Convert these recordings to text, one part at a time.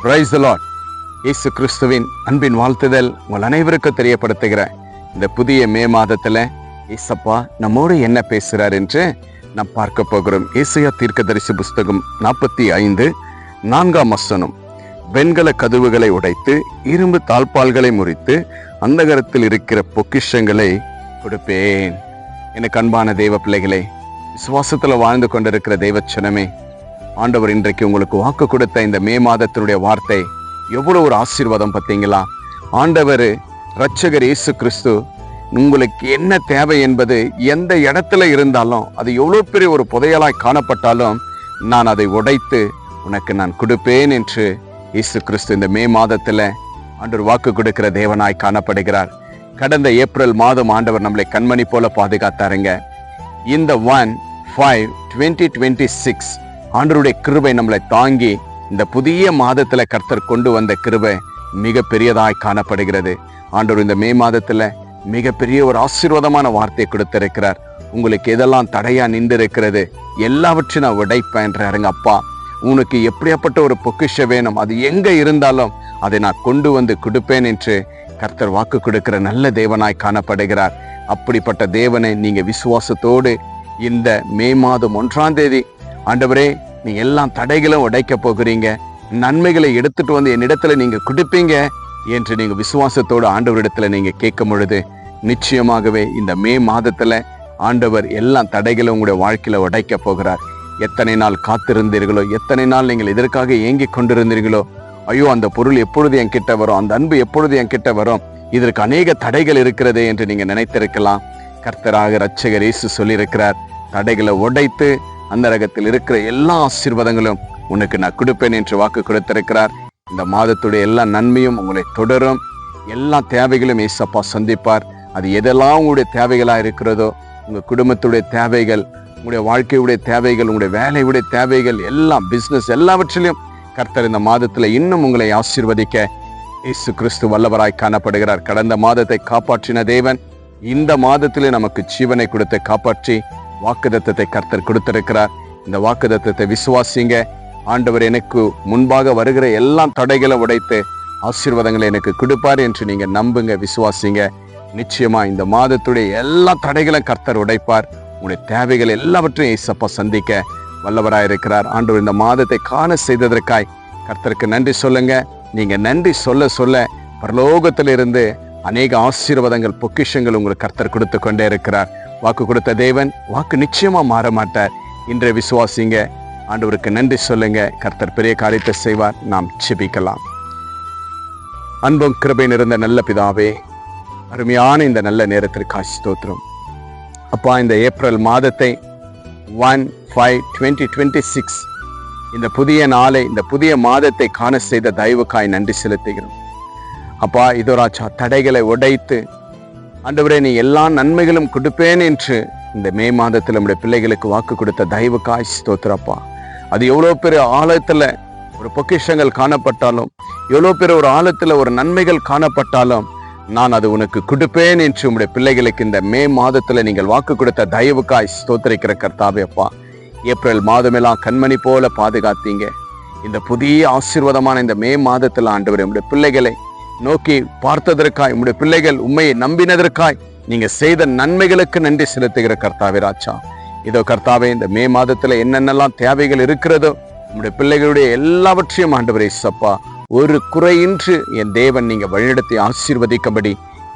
Praise the Lord. இயேசு கிறிஸ்துவின் அன்பின் வாழ்த்துதல் உங்கள் அனைவருக்கும் தெரியப்படுத்துகிறேன். இந்த புதிய மே மாதத்துல ஏசப்பா நம்மோடு என்ன பேசுறார் என்று நாம் பார்க்க போகிறோம். ஏசாயா தீர்க்கதரிசி புஸ்தகம் 45:4 வெண்கல கதவுகளை உடைத்து இரும்பு தாழ்பால்களை முறித்து அந்தகரத்தில் இருக்கிற பொக்கிஷங்களை கொடுப்பேன். எனக்கு அன்பான தெய்வ பிள்ளைகளே, விசுவாசத்துல வாழ்ந்து கொண்டிருக்கிற தெய்வச்சனமே, ஆண்டவர் இன்றைக்கு உங்களுக்கு வாக்கு கொடுத்த இந்த மே மாதத்தினுடைய வார்த்தை எவ்வளவு ஒரு ஆசீர்வாதம் பார்த்தீங்களா? ஆண்டவர் இரட்சகர் இயேசு கிறிஸ்து உங்களுக்கு என்ன தேவை என்பது எந்த இடத்துல இருந்தாலும், அது எவ்வளவு பெரிய ஒரு புதையலாய் காணப்பட்டாலும் நான் அதை உடைத்து உனக்கு நான் கொடுப்பேன் என்று இயேசு கிறிஸ்து இந்த மே மாதத்துல ஆண்டவர் வாக்கு கொடுக்கிற தேவனாய் காணப்படுகிறார். கடந்த ஏப்ரல் மாதம் ஆண்டவர் நம்மளை கண்மணி போல பாதுகாத்தாருங்க. இந்த 1/5/2026 ஆண்டவருடைய கிருபை நம்மளை தாங்கி இந்த புதிய மாதத்துல கர்த்தர் கொண்டு வந்த கிருபை மிக பெரியதாய் காணப்படுகிறது. ஆண்டவர் இந்த மே மாதத்துல மிகப்பெரிய ஒரு ஆசீர்வாதமான வார்த்தையை கொடுத்திருக்கிறார். உங்களுக்கு எதெல்லாம் தடையா நின்று இருக்கிறது எல்லாவற்றையும் நான் உடைப்பேன்றாருங்க. அப்பா, உனக்கு எப்படியாப்பட்ட ஒரு பொக்கிஷம் வேணும், அது எங்க இருந்தாலும் அதை நான் கொண்டு வந்து கொடுப்பேன் என்று கர்த்தர் வாக்கு கொடுக்கிற நல்ல தேவனாய் காணப்படுகிறார். அப்படிப்பட்ட தேவனை நீங்க விசுவாசத்தோடு இந்த மே மாதம் 1ஆம் தேதி, ஆண்டவரே நீங்க எல்லாம் தடைகளும் உடைக்க போகிறீங்க, நன்மைகளை எடுத்துட்டு வந்து என்னிடத்துல நீங்க கொடுப்பீங்க என்று நீங்க விசுவாசத்தோடு ஆண்டவரிடத்துல நீங்க கேட்கும் பொழுது நிச்சயமாகவே இந்த மே மாதத்துல ஆண்டவர் எல்லாம் தடைகளும் உங்களுடைய வாழ்க்கையில உடைக்க போகிறார். எத்தனை நாள் காத்திருந்தீர்களோ, எத்தனை நாள் நீங்கள் இதற்காக ஏங்கி கொண்டிருந்தீர்களோ, ஐயோ அந்த பொருள் எப்பொழுது என் கிட்ட வரும், அந்த அன்பு எப்பொழுது என் கிட்ட வரும், இதற்கு அநேக தடைகள் இருக்கிறதே என்று நீங்க நினைத்திருக்கலாம். கர்த்தராக இரட்சகர் இயேசு சொல்லியிருக்கிறார், தடைகளை உடைத்து அந்த ரகத்தில் இருக்கிற எல்லா ஆசீர்வாதங்களும் உனக்கு நான் கொடுப்பேன் என்று வாக்கு கொடுத்திருக்கிறார். இந்த மாதத்துடைய எல்லா நன்மையும் உங்களை தொடரும். எல்லா தேவைகளும் ஏசப்பா சந்திப்பார். அது எதெல்லாம் உங்களுடைய தேவைகளா இருக்கிறதோ, உங்க குடும்பத்துடைய தேவைகள், உங்களுடைய வாழ்க்கையுடைய தேவைகள், உங்களுடைய வேலையுடைய தேவைகள், எல்லாம் பிசினஸ் எல்லாவற்றிலும் கர்த்தர் இந்த மாதத்துல இன்னும் உங்களை ஆசீர்வதிக்க இயேசு கிறிஸ்து வல்லவராய் காணப்படுகிறார். கடந்த மாதத்தை காப்பாற்றின தேவன் இந்த மாதத்திலே நமக்கு ஜீவனை கொடுத்து காப்பாற்றி வாக்குதத்தத்தை கர்த்தர் கொடுத்திருக்கிறார். இந்த வாக்குதத்தத்தை விசுவாசிங்க. ஆண்டவர் எனக்கு முன்பாக வருகிற எல்லா தடைகளை உடைத்து ஆசீர்வாதங்களை எனக்கு கொடுப்பார் என்று நீங்க நம்புங்க, விசுவாசிங்க. நிச்சயமா இந்த மாதத்துடைய எல்லா தடைகளும் கர்த்தர் உடைப்பார். உங்களுடைய தேவைகள் எல்லாவற்றையும் ஏசப்பா சந்திக்க வல்லவராயிருக்கிறார். ஆண்டவர் இந்த மாதத்தை காண செய்ததற்காய் கர்த்தருக்கு நன்றி சொல்லுங்க. நீங்க நன்றி சொல்ல சொல்ல பரலோகத்திலிருந்து அநேக ஆசீர்வாதங்கள், பொக்கிஷங்கள் உங்களுக்கு கர்த்தர் கொடுத்து கொண்டே இருக்கிறார். வாக்கு கொடுத்த தேவன் வாக்கு நிச்சயமா மாற மாட்டார். இன்றைய விசுவாசிங்க, ஆண்டவருக்கு நன்றி சொல்லுங்க. கர்த்தர் பெரிய காரியத்தை செய்வார். நாம் ஜெபிக்கலாம். அன்பும் கிருபை நிறைந்த நல்ல பிதாவே, அருமையான இந்த நல்ல நேரத்திற்கு ஸ்தோத்திரம். அப்பா, இந்த ஏப்ரல் மாதத்தை 1/5/2026 இந்த புதிய நாளை, இந்த புதிய மாதத்தை காண செய்த தயவுக்காய் நன்றி செலுத்துகிறோம். அப்பா, இதோராச்சா தடைகளை உடைத்து ஆண்டவரே நீ எல்லா நன்மைகளும் கொடுப்பேன் என்று இந்த மே மாதத்தில் நம்முடைய பிள்ளைகளுக்கு வாக்கு கொடுத்த தயவுக்காய் ஸ்தோத்திரப்பா. அது எவ்வளோ பெரிய ஆழத்துல ஒரு பொக்கிஷங்கள் காணப்பட்டாலும், எவ்வளோ பெரிய ஒரு ஆழத்துல ஒரு நன்மைகள் காணப்பட்டாலும் நான் அது உனக்கு கொடுப்பேன் என்று உங்களுடைய பிள்ளைகளுக்கு இந்த மே மாதத்துல நீங்கள் வாக்கு கொடுத்த தயவுக்காய் ஸ்தோத்திரிக்கிற கர்த்தாவே. அப்பா, ஏப்ரல் மாதமெல்லாம் கண்மணி போல பாதுகாத்தீங்க. இந்த புதிய ஆசீர்வாதமான இந்த மே மாதத்துல ஆண்டவரே உங்களுடைய பிள்ளைகளை நோக்கி பார்த்ததற்காய், உங்களுடைய பிள்ளைகள் உண்மையை நம்பினதற்காய் நீங்க செய்த நன்மைகளுக்கு நன்றி செலுத்துகிற கர்த்தாவே ராஜா. இதோ கர்த்தாவே, இந்த மே மாதத்துல என்னென்னலாம் தேவைகள் இருக்கிறதோ உங்களுடைய பிள்ளைகளுடைய எல்லாவற்றையும் ஆண்டவரே சப்பா ஒரு குறையின்றி என் தேவன் நீங்க வழிநடத்தி ஆசீர்வதிக்கும்படி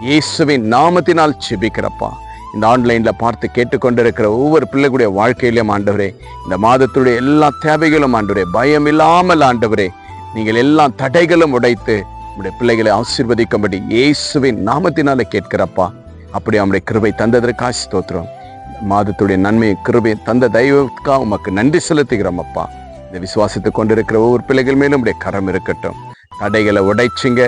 இயேசுவின் நாமத்தினால் ஜெபிக்கிறப்பா. இந்த ஆன்லைன்ல பார்த்து கேட்டுக்கொண்டிருக்கிற ஒவ்வொரு பிள்ளைகளுடைய வாழ்க்கையிலும் ஆண்டவரே இந்த மாதத்துடைய எல்லா தேவைகளும் ஆண்டவரே பயம் இல்லாமல் ஆண்டவரே நீங்கள் எல்லா தடைகளும் உடைத்து உங்களுடைய பிள்ளைகளை ஆசீர்வதிக்கும்படி இயேசுவின் நாமத்தினால கேட்கிறப்பா. அப்படி அவனுடைய கிருபை தந்ததற்காக ஸ்தோத்திரம். மாதத்துடைய நன்மை கிருபை தந்த தெய்வத்துக்காக உமக்கு நன்றி செலுத்துகிறோம் அப்பா. இந்த விசுவாசத்தை கொண்டிருக்கிற ஒவ்வொரு பிள்ளைகள் மேலும் உடைய கரம் இருக்கட்டும். தடைகளை உடைச்சிங்க,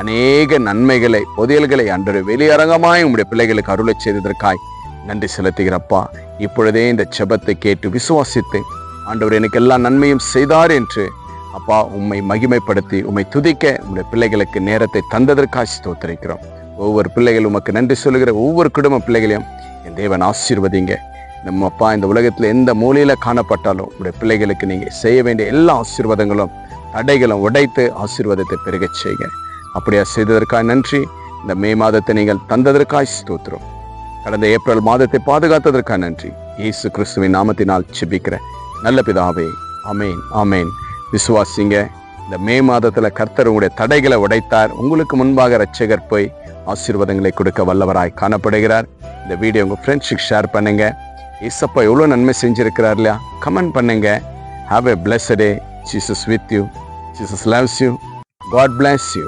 அநேக நன்மைகளை, புதையல்களை அன்று வெளியரங்கமாய் உங்களுடைய பிள்ளைகளுக்கு அருளை செய்ததற்காய் நன்றி செலுத்துகிறப்பா. இப்பொழுதே இந்த ஜெபத்தை கேட்டு விசுவாசித்து ஆண்டவர் எனக்கு எல்லா நன்மையும் செய்தார் என்று அப்பா உம்மை மகிமைப்படுத்தி உம்மை துதிக்க உங்களுடைய பிள்ளைகளுக்கு நேரத்தை தந்ததற்காக ஸ்தோத்திரிக்கிறோம். ஒவ்வொரு பிள்ளைகள் உமக்கு நன்றி சொல்லுகிற ஒவ்வொரு குடும்ப பிள்ளைகளையும் என் தேவன் ஆசீர்வதிங்க. நம்ம அப்பா இந்த உலகத்துல எந்த மூலையில காணப்பட்டாலும் உங்களுடைய பிள்ளைகளுக்கு நீங்க செய்ய வேண்டிய எல்லா ஆசீர்வாதங்களும் தடைகளை உடைத்து ஆசீர்வாதத்தை பெருகச் செய்க. அப்படியா செய்ததற்காய் நன்றி. இந்த மே மாதத்தை நீங்கள் தந்ததற்காய் ஸ்தோத்திரம். கடந்த ஏப்ரல் மாதத்தை பாதுகாத்ததற்காக நன்றி. இயேசு கிறிஸ்துவின் நாமத்தினால் ஜெபிக்கிற நல்ல பிதாவே, ஆமேன் ஆமேன். விசுவாசிங்க, இந்த மே மாதத்துல கர்த்தர் உங்களுடைய தடைகளை உடைத்தார். உங்களுக்கு முன்பாக இரட்சகர் போய் ஆசீர்வாதங்களை கொடுக்க வல்லவராய் காணப்படுகிறார். இந்த வீடியோ உங்க ஃப்ரெண்ட்ஸுக்கு ஷேர் பண்ணுங்க. ஏசப்பா எவ்வளவு நன்மை செஞ்சிருக்கிறார் இல்லையா? கமெண்ட் பண்ணுங்க. Have a blessed day. Jesus with you. Jesus loves you. God bless you.